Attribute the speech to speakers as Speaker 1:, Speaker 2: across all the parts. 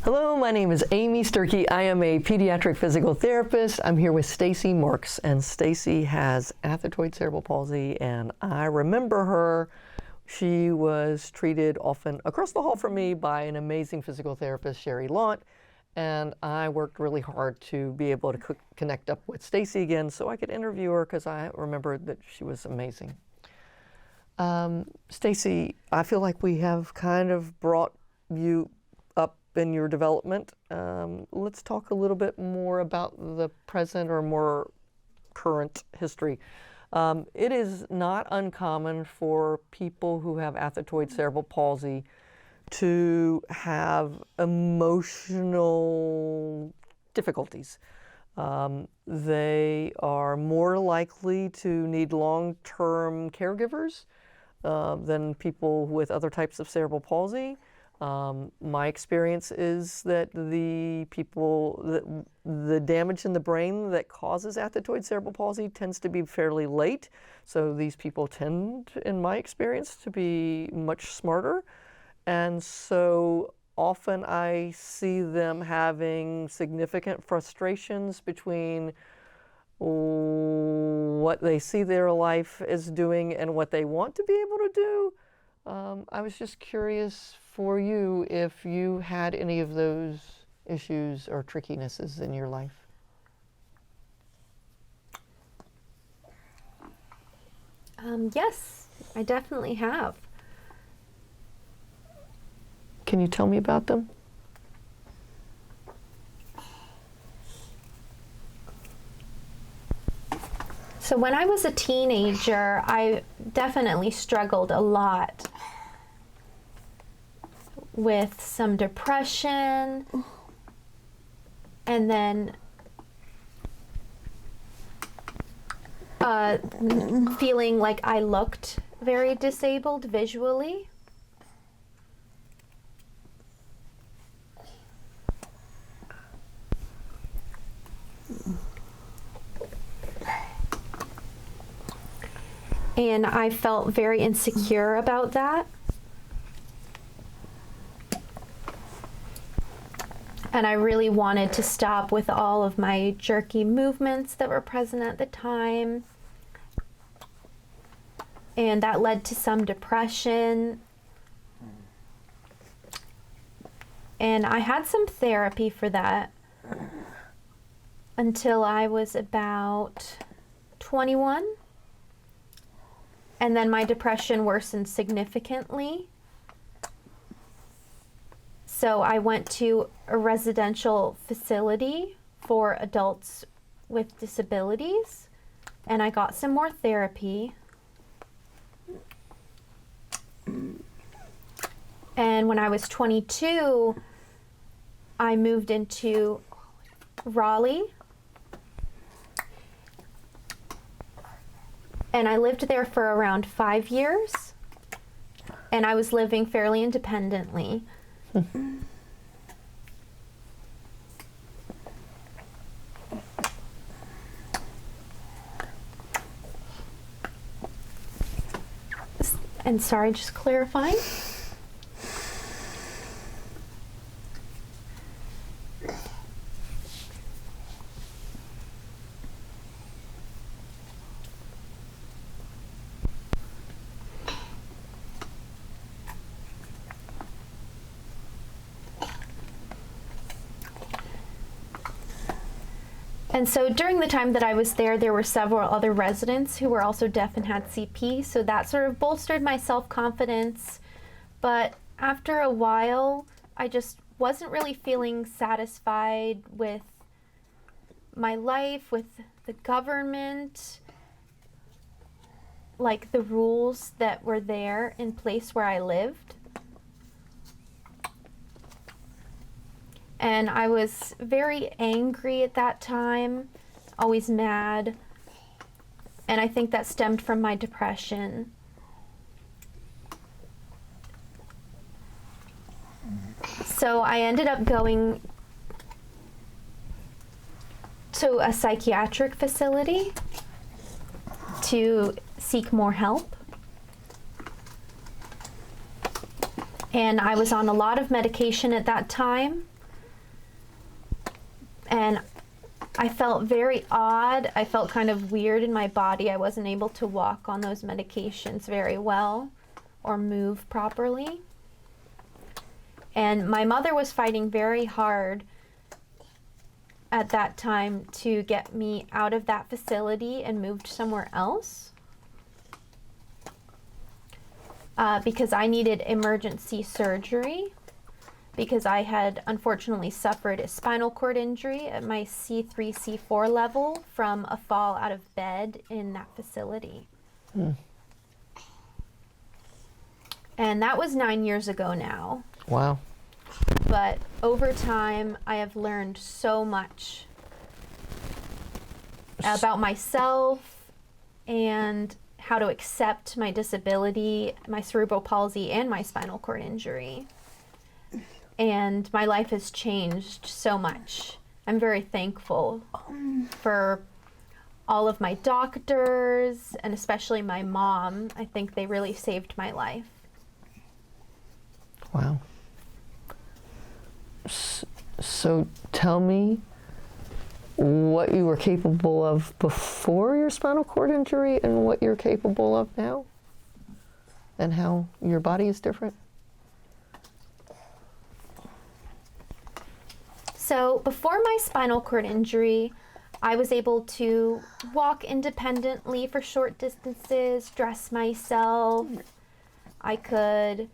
Speaker 1: Hello, my name is Amy Sturkey. I am a pediatric physical therapist. I'm here with Stacy Marks, and Stacy has Athetoid cerebral palsy, and I remember her. She was treated often across the hall from me by an amazing physical therapist, Sherry Launt, and I worked really hard to be able to connect up with Stacy again so I could interview her because I remembered that she was amazing. Stacy, I feel like we have kind of brought you up in your development. Let's talk a little bit more about the present or more current history. It is not uncommon for people who have athetoid cerebral palsy to have emotional difficulties. They are more likely to need long-term caregivers than people with other types of cerebral palsy. My experience is that the damage in the brain that causes athetoid cerebral palsy tends to be fairly late. So these people tend, in my experience, to be much smarter. And so often I see them having significant frustrations between what they see their life as doing and what they want to be able to do. I was just curious for you if you had any of those issues or trickinesses in your life.
Speaker 2: Yes, I definitely have.
Speaker 1: Can you tell me about them?
Speaker 2: So when I was a teenager, I definitely struggled a lot with some depression, and then feeling like I looked very disabled visually. And I felt very insecure about that. And I really wanted to stop with all of my jerky movements that were present at the time. And that led to some depression. And I had some therapy for that until I was about 21. And then my depression worsened significantly. So I went to a residential facility for adults with disabilities, and I got some more therapy. And when I was 22, I moved into Raleigh. And I lived there for around 5 years, and I was living fairly independently. And sorry, just clarifying. And so during the time that I was there, there were several other residents who were also deaf and had CP, so that sort of bolstered my self-confidence. But after a while, I just wasn't really feeling satisfied with my life, with the government, like the rules that were there in place where I lived. And I was very angry at that time, always mad. And I think that stemmed from my depression. So I ended up going to a psychiatric facility to seek more help. And I was on a lot of medication at that time. And I felt very odd. I felt kind of weird in my body. I wasn't able to walk on those medications very well or move properly. And my mother was fighting very hard at that time to get me out of that facility and moved somewhere else because I needed emergency surgery because I had unfortunately suffered a spinal cord injury at my C3, C4 level from a fall out of bed in that facility. And that was 9 years ago now.
Speaker 1: Wow.
Speaker 2: But over time, I have learned so much about myself and how to accept my disability, my cerebral palsy, and my spinal cord injury. And my life has changed so much. I'm very thankful for all of my doctors, and especially my mom. I think they really saved my life.
Speaker 1: Wow. So tell me what you were capable of before your spinal cord injury and what you're capable of now, and how your body is different.
Speaker 2: So before my spinal cord injury, I was able to walk independently for short distances, dress myself. I could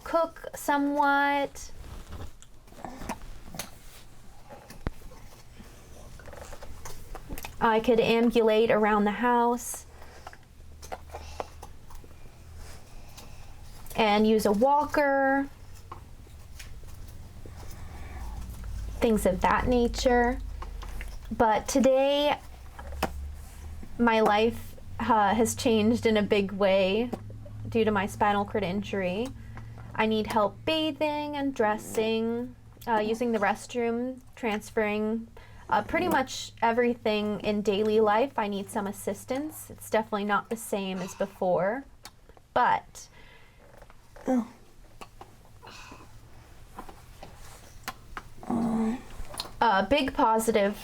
Speaker 2: cook somewhat. I could ambulate around the house and use a walker, things of that nature. But today, my life has changed in a big way due to my spinal cord injury. I need help bathing and dressing, using the restroom, transferring, pretty much everything in daily life. I need some assistance. It's definitely not the same as before, but a big positive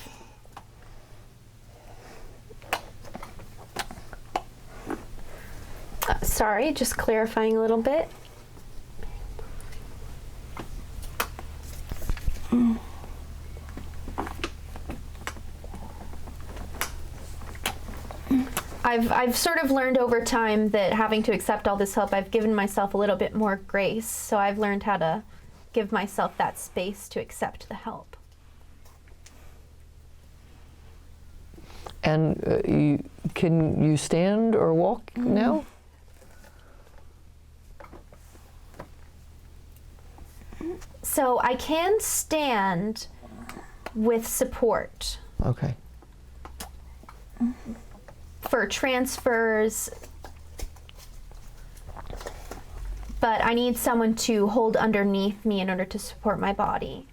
Speaker 2: sorry, just clarifying a little bit. I've sort of learned over time that having to accept all this help, I've given myself a little bit more grace. So I've learned how to give myself that space to accept the help.
Speaker 1: And can you stand or walk now?
Speaker 2: So I can stand with support.
Speaker 1: Okay.
Speaker 2: For transfers, but I need someone to hold underneath me in order to support my body.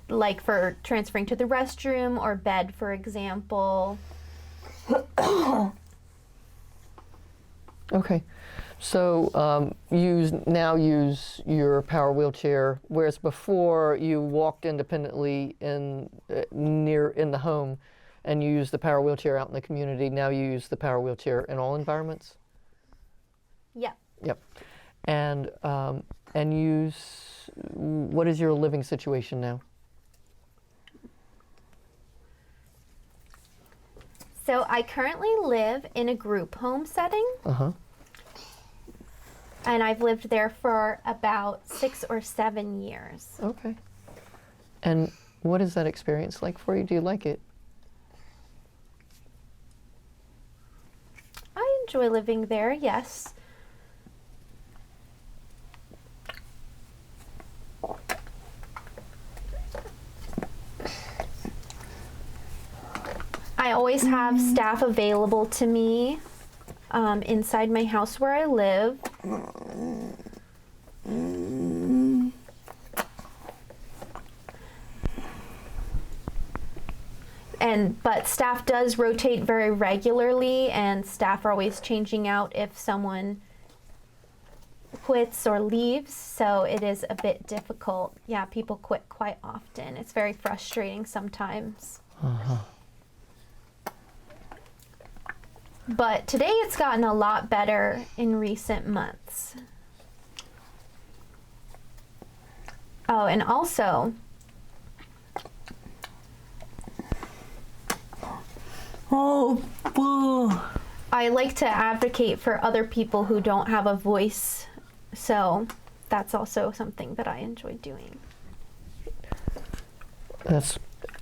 Speaker 2: Like for transferring to the restroom or bed, for example.
Speaker 1: Okay. So now use your power wheelchair, whereas before you walked independently in the home, and you use the power wheelchair out in the community. Now you use the power wheelchair in all environments?
Speaker 2: Yeah.
Speaker 1: Yep. And what is your living situation now?
Speaker 2: So I currently live in a group home setting.
Speaker 1: Uh-huh.
Speaker 2: And I've lived there for about 6 or 7 years.
Speaker 1: Okay. And what is that experience like for you? Do you like it?
Speaker 2: I enjoy living there, yes. I always have staff available to me inside my house where I live. But staff does rotate very regularly, and staff are always changing out if someone quits or leaves, so it is a bit difficult. Yeah, people quit quite often. It's very frustrating sometimes. But today it's gotten a lot better in recent months. Oh, and also, I like to advocate for other people who don't have a voice, so that's also something that I enjoy doing.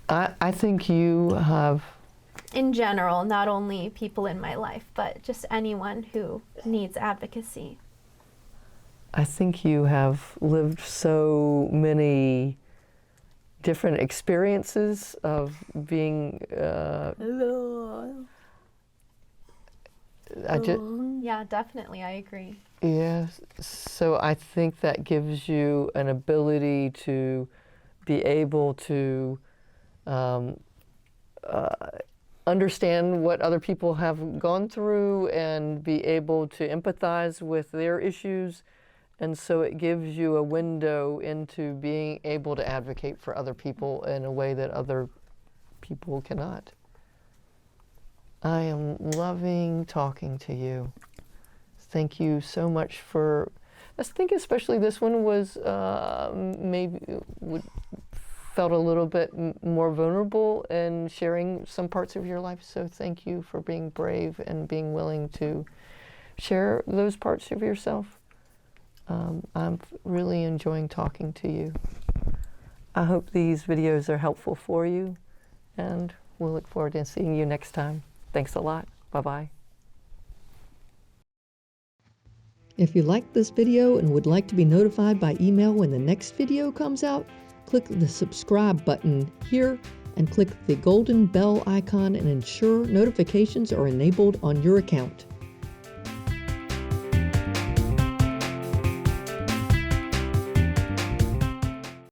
Speaker 1: I think you have,
Speaker 2: In general, not only people in my life, but just anyone who needs advocacy.
Speaker 1: I think you have lived so many different experiences of being,
Speaker 2: Yeah, definitely, I agree.
Speaker 1: yeah, so I think that gives you an ability to be able to understand what other people have gone through and be able to empathize with their issues. And so it gives you a window into being able to advocate for other people in a way that other people cannot. I am loving talking to you. Thank you so much for, I think especially this one was felt a little bit more vulnerable in sharing some parts of your life. So thank you for being brave and being willing to share those parts of yourself. I'm really enjoying talking to you. I hope these videos are helpful for you, and we'll look forward to seeing you next time. Thanks a lot. Bye-bye. If you liked this video and would like to be notified by email when the next video comes out, click the subscribe button here and click the golden bell icon and ensure notifications are enabled on your account.